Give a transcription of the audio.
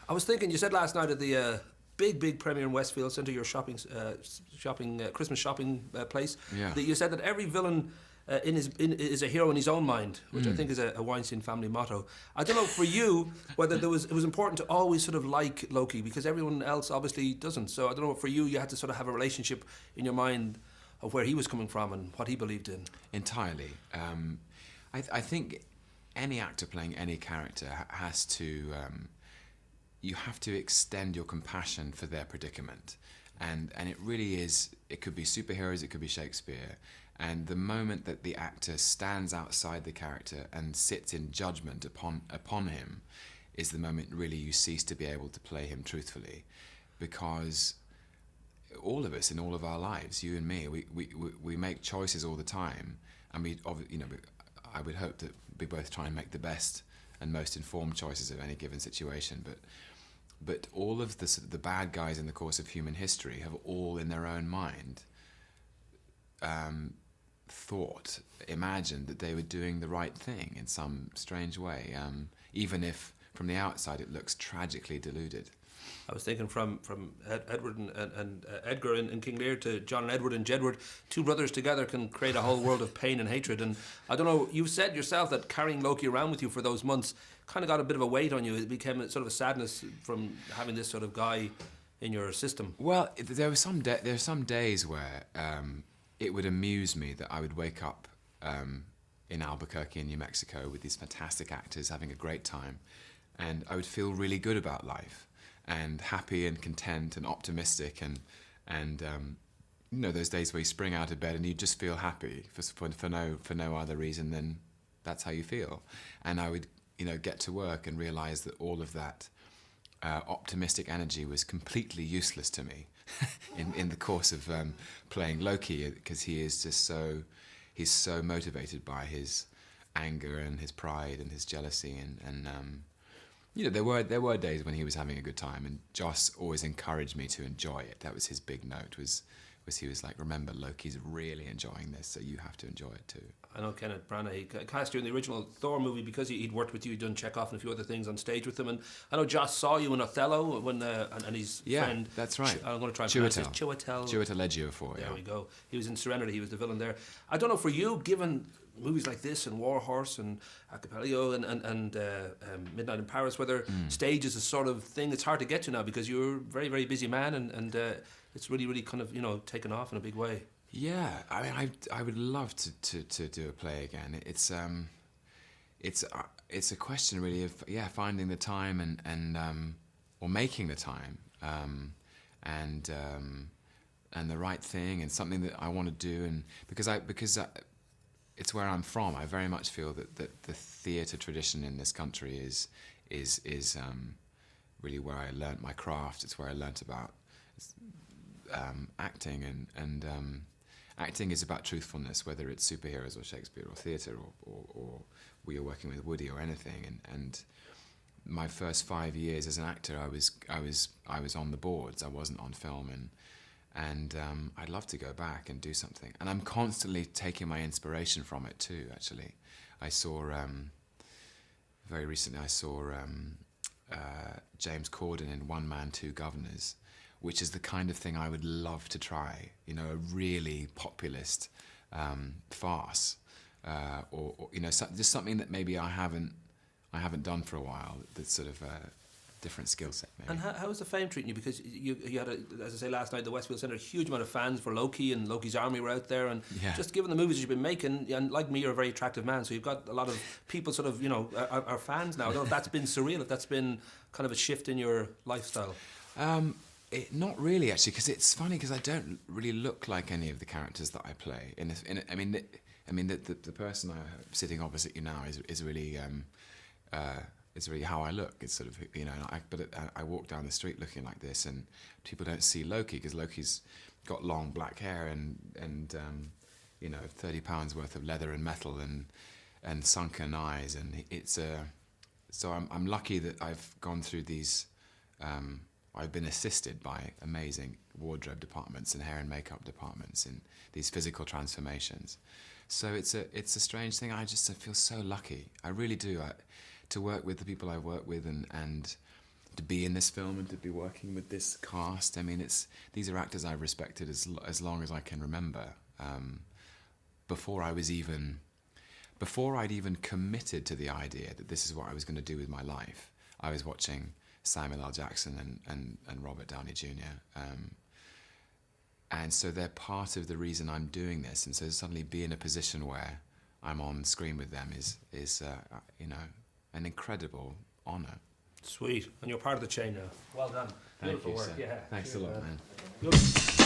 I was thinking, you said last night at the big premiere in Westfield Centre, your Christmas shopping place, Yeah. that you said that every villain is a hero in his own mind, which I think is a Weinstein family motto. I don't know for you whether it was important to always sort of like Loki, because everyone else obviously doesn't. So I don't know, for you had to sort of have a relationship in your mind of where he was coming from and what he believed in. Entirely. I think any actor playing any character has to... you have to extend your compassion for their predicament. And it really is, it could be superheroes, it could be Shakespeare. And the moment that the actor stands outside the character and sits in judgment upon him is the moment really you cease to be able to play him truthfully. Because all of us in all of our lives, you and me, we make choices all the time. And I would hope that we both try and make the best and most informed choices of any given situation. But all of the bad guys in the course of human history have all in their own mind imagined that they were doing the right thing in some strange way, even if from the outside it looks tragically deluded. I was thinking from Edward and Edgar in King Lear to John and Edward and Jedward, two brothers together can create a whole world of pain and hatred. And I don't know, you said yourself that carrying Loki around with you for those months kind of got a bit of a weight on you. It became a sort of a sadness from having this sort of guy in your system. Well, there were some days where it would amuse me that I would wake up in Albuquerque in New Mexico with these fantastic actors having a great time, and I would feel really good about life and happy and content and optimistic and those days where you spring out of bed and you just feel happy for no other reason than that's how you feel. And I would get to work and realize that all of that optimistic energy was completely useless to me in the course of playing Loki, because he's so motivated by his anger and his pride and his jealousy and there were days when he was having a good time, and Joss always encouraged me to enjoy it. That was his big note, was he was like, remember, Loki's really enjoying this, so you have to enjoy it too. I know Kenneth Branagh, he cast you in the original Thor movie because he'd worked with you, he'd done Chekhov and a few other things on stage with him, and I know Joss saw you in Othello when and his friend... Yeah, that's right. I'm going to try and pronounce it. Chiwetel Ejiofor, There we go. He was in Serenity, he was the villain there. I don't know, for you, given movies like this and War Horse and Acapulco and Midnight in Paris, whether stage is a sort of thing it's hard to get to now because you're a very, very busy man and it's really, really kind of, taken off in a big way. Yeah, I mean, I would love to do a play again. It's a question really of finding the time and or making the time and the right thing and something that I want to do, and because it's where I'm from. I very much feel that the theatre tradition in this country is really where I learnt my craft. It's where I learnt about acting and acting is about truthfulness, whether it's superheroes or Shakespeare or theatre or we are working with Woody or anything. And my first 5 years as an actor, I was on the boards. I wasn't on film, and I'd love to go back and do something. And I'm constantly taking my inspiration from it too. Actually, I saw very recently. I saw James Corden in One Man, Two Governors, which is the kind of thing I would love to try. A really populist farce, or just something that maybe I haven't done for a while. That's sort of a different skill set, maybe. And how is the fame treating you? Because you had, as I say last night, the Westfield Centre, a huge amount of fans for Loki, and Loki's army were out there, and just given the movies you've been making, and like me, you're a very attractive man, so you've got a lot of people sort of, are fans now. I don't know if that's been surreal, if that's been kind of a shift in your lifestyle. Not really, actually, because it's funny because I don't really look like any of the characters that I play. The person sitting opposite you now is really it's really how I look. It's sort of I walk down the street looking like this, and people don't see Loki because Loki's got long black hair and 30 pounds worth of leather and metal and sunken eyes, and it's so I'm lucky that I've gone through these. I've been assisted by amazing wardrobe departments and hair and makeup departments in these physical transformations. So it's a strange thing. I feel so lucky. I really do. To work with the people I work with and to be in this film and to be working with this cast. I mean, these are actors I've respected as long as I can remember. Before I'd even committed to the idea that this is what I was going to do with my life, I was watching Samuel L. Jackson and Robert Downey Jr. And so they're part of the reason I'm doing this. And so suddenly be in a position where I'm on screen with them is you know, an incredible honour. Sweet. And you're part of the chain now. Well done. Thank Beautiful you, work. sir. Yeah. Thanks a lot, man. Good.